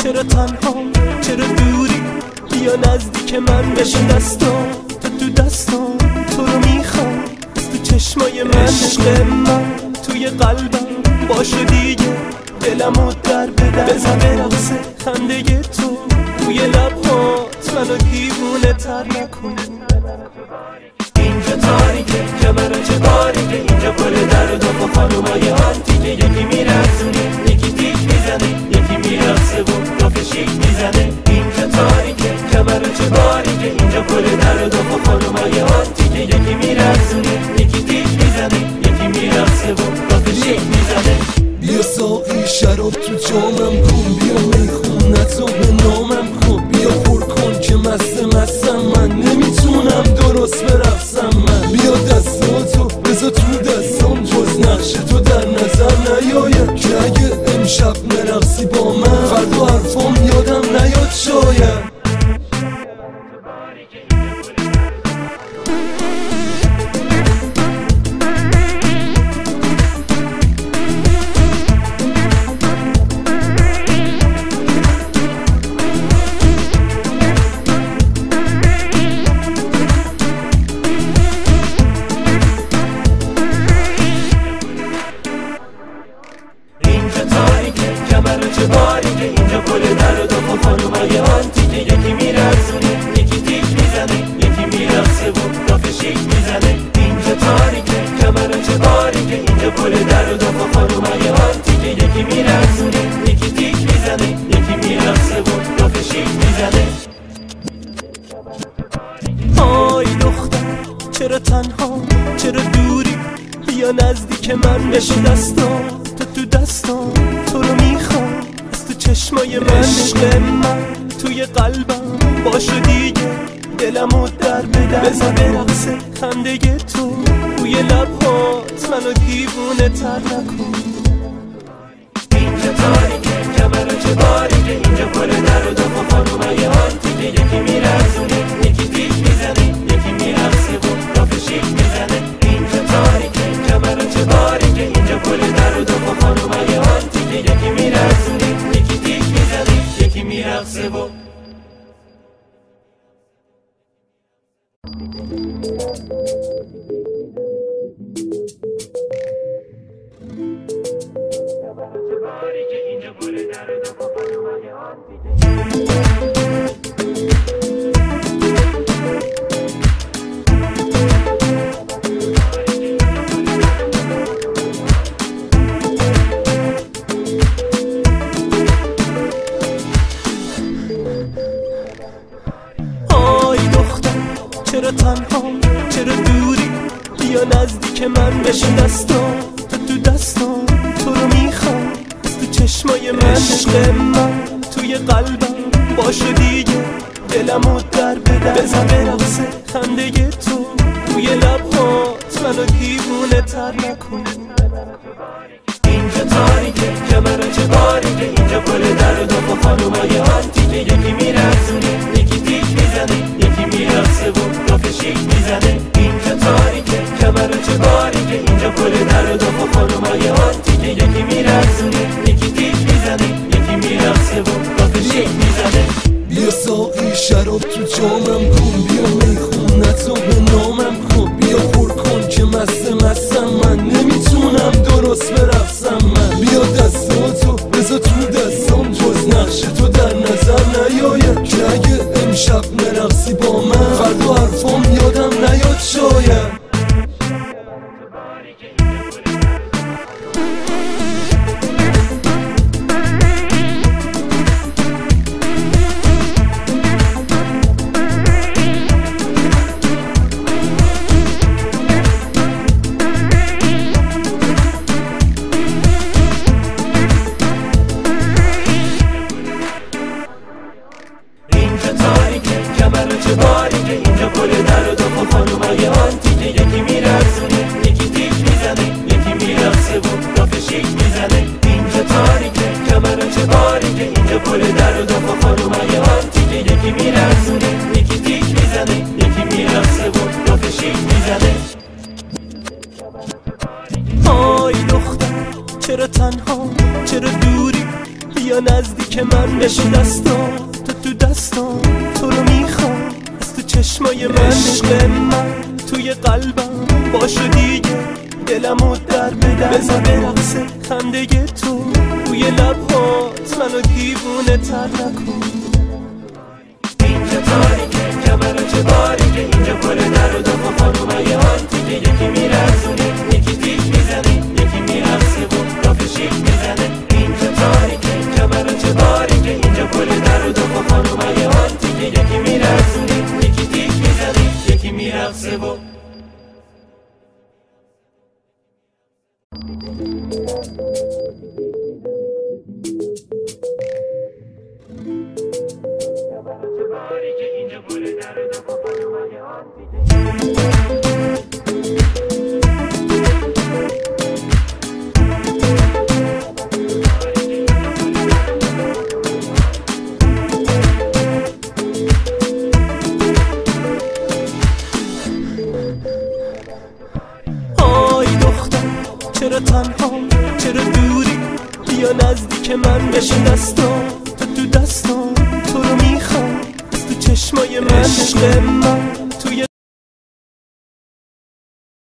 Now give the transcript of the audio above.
چرا تنها، چرا دوری؟ بیا نزدیک من بشین دستم، تو دستم، تو رو میخوام از تو چشمای من. عشق من توی قلبم باشه دیگه، دلمو در بدر بزن برقصه خنده تو توی لبهات منو دیوونه تر نکن. اینجا تاریکه کمرا چه باریکه، اینجا پل در و دو خانومای آنتیکه، یکی میرقصونه یکی تیک میزنه، یکی میرقصه و رافه شیک میزنه. اینجا تاریکه کمرا چه باریکه، اینجا پل در و دو خانومای آنتیکه، یکی میرقصونه یکی تیک میزنه، یکی میرقصه و رافه شیک میزنه. بیا ساقی شراب تو جامم کن، بیا میخونت و به نامم کن، بیا پر کن که مستم من نمیتونم درست برقصم من. بیا دستاتو بذار تو دستم، جز نقش تو در نظر نیاید که اگه امشب نرقصی با من فردا حرفام یادم نیاد شاید. چه باریکه اینجا پل در و دو خانومای آنتیکه، یکی میرقصونه یکی تیک میزنه، یکی میرقصه و رافه شیک میزنه. اینجا تاریکه کمرا چه باریکه، اینجا پل در و دو خانومای آنتیکه، یکی میرقصونه یکی تیک میزنه، یکی میرقصه و رافه شیک میزنه. آی دختر چرا تنها، چرا دوری؟ بیا نزدیک من بشین دستم، تو دستم، تو رو میخوام از تو چشمای من. عشق من توی قلبم باشه دیگه، دلمو در بدر بزن برقصه خنده تو توی لبهات منو دیوونه تر نکن. اینجا تاریکه کمرا چه باریکه، اینجا پل در و دو خانومای آنتیکه، یکی میرقصونه یکی تیک میزنه، یکی میرقصه و رافه شیک میزنه. اینجا تاریکه کمرا چه باریکه، اینجا پل در و دو خانومای آنتیکه، یکی میرقصونه یکی تیک میزنه، یکی میرقصه و اینجا پل در و دو خانومای آنتیکه. چرا تنها، چرا دوری؟ بیا نزدیک من بشین دستم، تو دستم، تو رو میخوام از تو چشمای من. عشق من توی قلبم باشه دیگه، دلمو در بدر بزن برقصه خنده تو توی لبهات منو دیوونه تر نکن. اینجا تاریکه کمرا چه باریکه، اینجا پل در و دو خانومای آنتیکه، یکی میرقصونه یکی تیک میزنه، یکی میرقصه و رافه شیک میزنه. اینجا تاریکه کمرا چه باریکه، اینجا پل در و دو خانومای آنتیکه، یکی میرقصونه یکی تیک میزنه، یکی میرقصه و رافه شیک میزنه. بیا ساقی شراب تو جامم کن، بیا میخونت و به نامم کن، بیا پر کن که مستم من نمیتونم درست برقصم من. بیا دستاتو بذار تو دستم، جز نقش تو در نظر نیاید که اگه امشب نرقصی با من فردا حرفام یادم نیاد شاید. چه باری که اینجا پل در و داغ و خانومای آنتی که یکی میرقصونه یکی تیک میزنه یکی میرقصه و رافه شیک میزنه اینجا تاریکه کمر چه باری که اینجا پل در و داغ و خانومای آنتی که یکی میرقصونه یکی تیک میزنه یکی میرقصه و رافه شیک میزنه آی دختر چرا تنها چرا دوری بیا نزدیک من بشو دستان تو دستان تو رو میخوام از تو چشمای من عشق من توی قلبم باشو دیگه دلمو در بدم بذار برقصه خنده تو روی لبهات منو دیوونه تر نکن اینجا تاریکه کمر چه باری که اینجا پل در و داغ و خانومای آنتی که یکی میرقصونه یکی تیک میزنه یکی میرقصه و رافه شیک میزنه اینجا تاریکه کمر چه باری که اینجا پل در و داغ و خانومای آنتی که یکی میرقصونه یکی تیک میزنه یکی میرقصه و چرا تنها چرا دوری بیا نزدیک من بشو دستان تو دستان تو رو میخوام از تو چشمای من عشق من